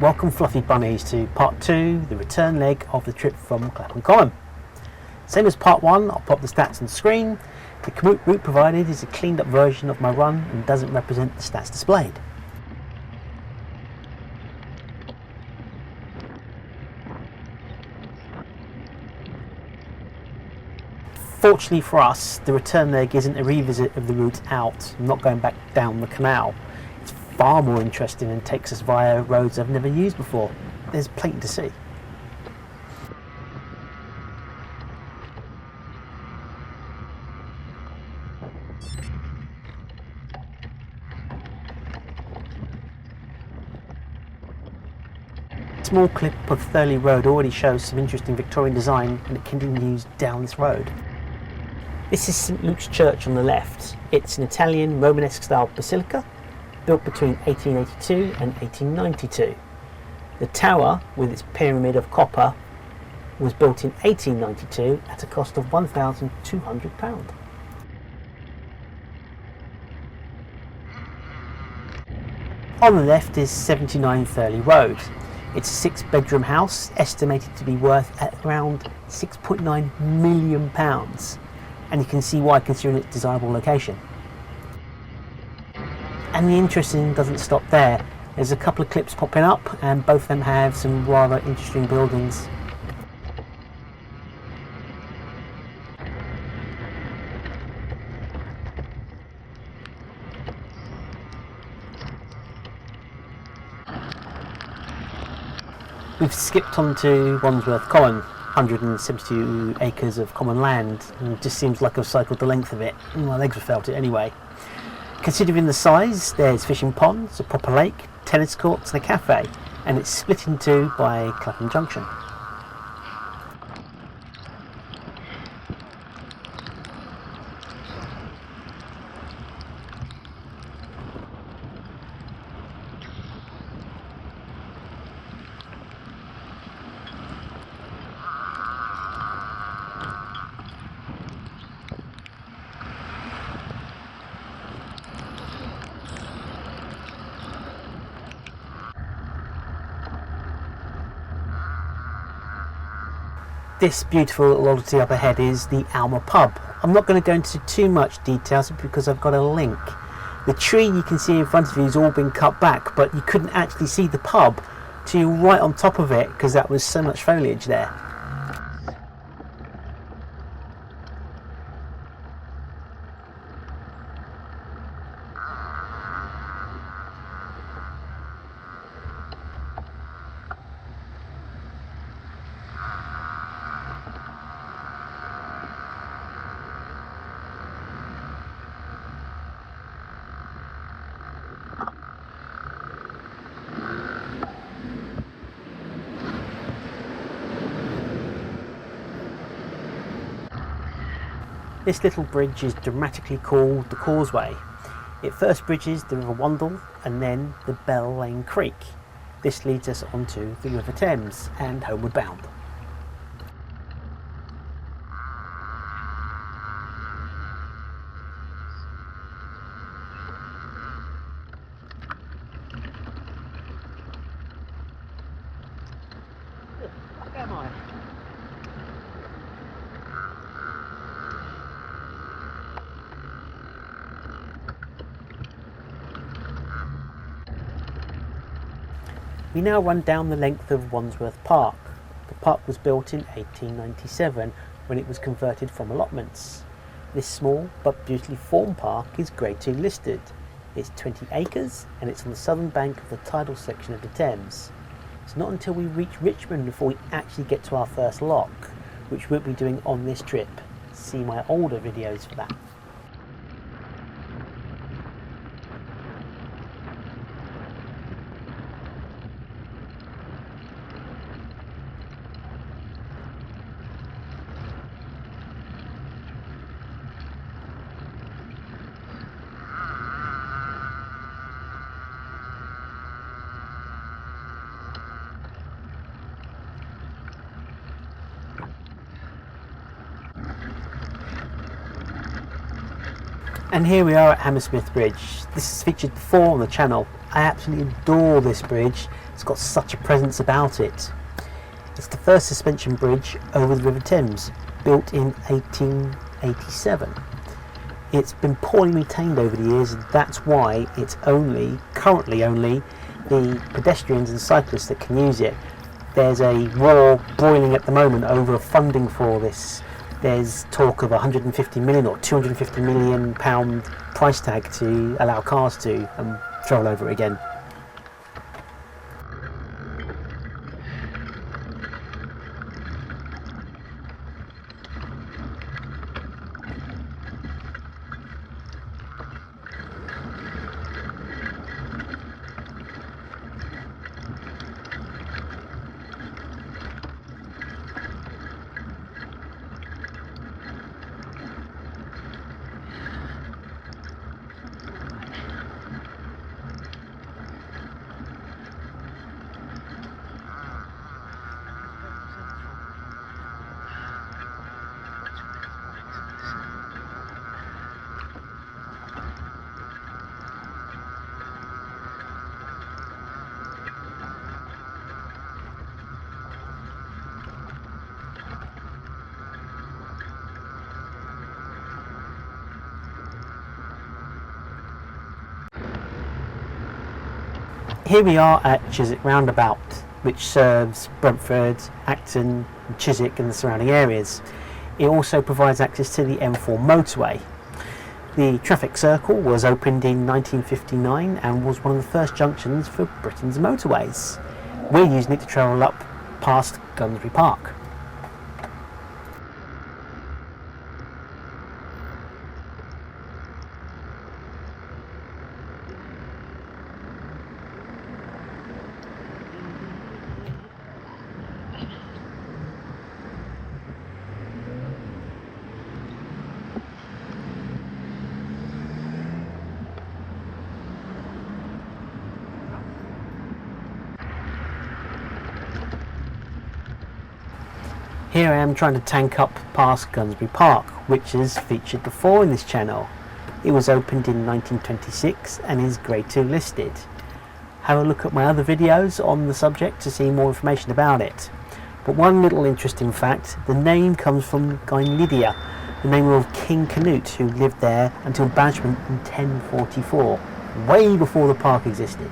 Welcome fluffy bunnies to part 2, the return leg of the trip from Clapham Common. Same as part 1, I'll pop the stats on the screen. The Komoot route provided is a cleaned up version of my run and doesn't represent the stats displayed. Fortunately for us, the return leg isn't a revisit of the route out. I'm not going back down the canal. It's far more interesting and takes us via roads I've never used before. There's plenty to see. A small clip of Thurley Road already shows some interesting Victorian design, and it continues down this road. This is St Luke's Church on the left. It's an Italian Romanesque style basilica built between 1882 and 1892. The tower, with its pyramid of copper, was built in 1892 at a cost of £1,200. On the left is 79 Thurley Road. It's a 6-bedroom house estimated to be worth at around £6.9 million. And you can see why, considering its desirable location. And the interesting doesn't stop there. There's a couple of clips popping up, and both of them have some rather interesting buildings. We've skipped on to Wandsworth Common. 172 acres of common land, and it just seems like I've cycled the length of it. My legs have felt it anyway. Considering the size, there's fishing ponds, a proper lake, tennis courts and a cafe, and it's split in two by Clapham Junction. This beautiful little oddity up ahead is the ALMA Pub. I'm not going to go into too much details because I've got a link. The tree you can see in front of you has all been cut back, but you couldn't actually see the pub till you're right on top of it because that was so much foliage there. This little bridge is dramatically called the Causeway. It first bridges the River Wandle and then the Bell Lane Creek. This leads us onto the River Thames and homeward bound. Where am I? We now run down the length of Wandsworth Park. The park was built in 1897 when it was converted from allotments. This small but beautifully formed park is Grade 2 listed. It's 20 acres and it's on the southern bank of the tidal section of the Thames. It's not until we reach Richmond before we actually get to our first lock, which we'll be doing on this trip. See my older videos for that. And here we are at Hammersmith Bridge. This is featured before on the channel. I absolutely adore this bridge It's got such a presence about it. It's the first suspension bridge over the River Thames, built in 1887. It's been poorly maintained over the years, and that's why it's currently only the pedestrians and cyclists that can use it. There's a war boiling at the moment over funding for this. There's talk of 150 million or 250 million pound price tag to allow cars to travel over it again. Here we are at Chiswick Roundabout, which serves Brentford, Acton, Chiswick and the surrounding areas. It also provides access to the M4 motorway. The traffic circle was opened in 1959 and was one of the first junctions for Britain's motorways. We're using it to travel up past Gunsbury Park. Here I am trying to tank up past Gunsbury Park, which is featured before in this channel. It was opened in 1926 and is Grade 2 listed. Have a look at my other videos on the subject to see more information about it. But one little interesting fact, the name comes from Guy Lydia, the name of King Komoot, who lived there until banishment in 1044, way before the park existed.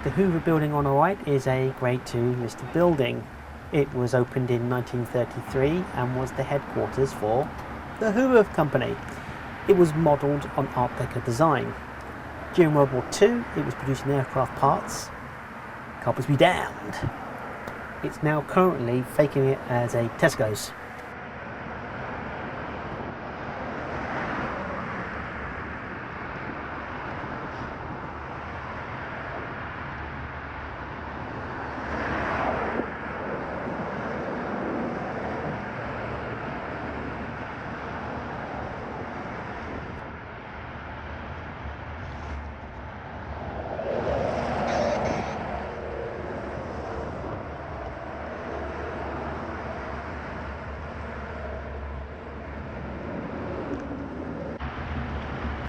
The Hoover building on the right is a Grade 2 listed building. It was opened in 1933 and was the headquarters for the Hoover Company. It was modelled on Art Deco design. During World War II, it was producing aircraft parts. Carpets be damned. It's now currently faking it as a Tesco's.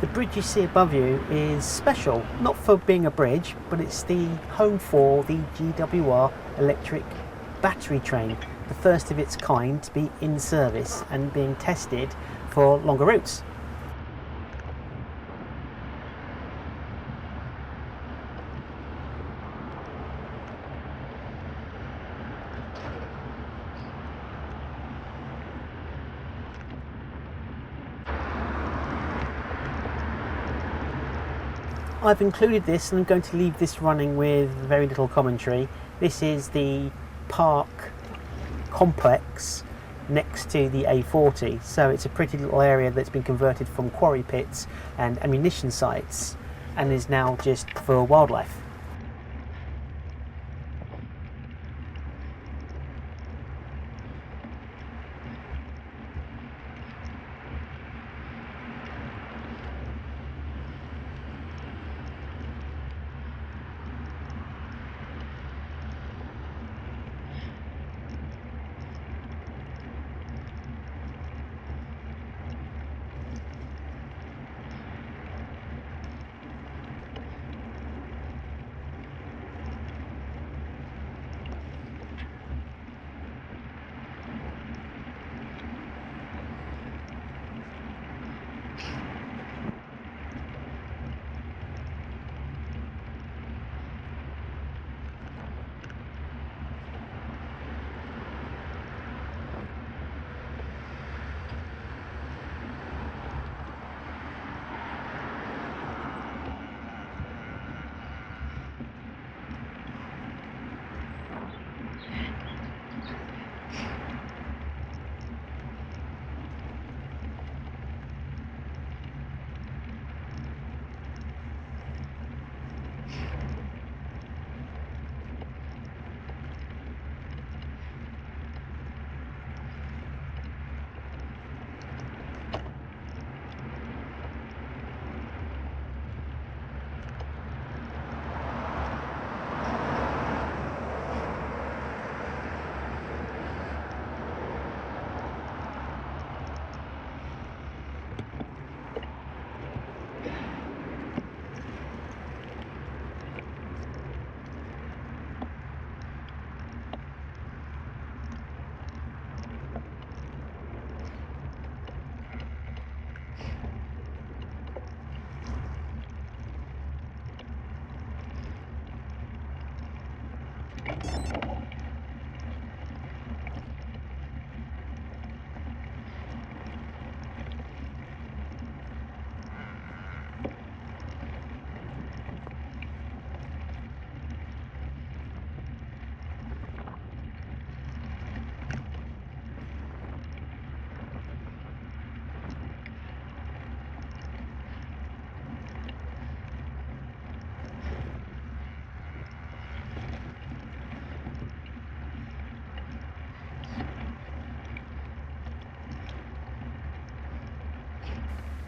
The bridge you see above you is special, not for being a bridge, but it's the home for the GWR electric battery train, the first of its kind to be in service and being tested for longer routes. I've included this and I'm going to leave this running with very little commentary. This is the park complex next to the A40, so it's a pretty little area that's been converted from quarry pits and ammunition sites and is now just for wildlife.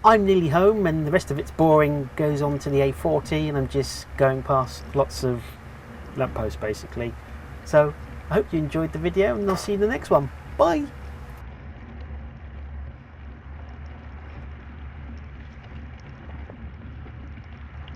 I'm nearly home and the rest of it's boring goes on to the A40 and I'm just going past lots of lampposts basically. So I hope you enjoyed the video and I'll see you in the next one. Bye!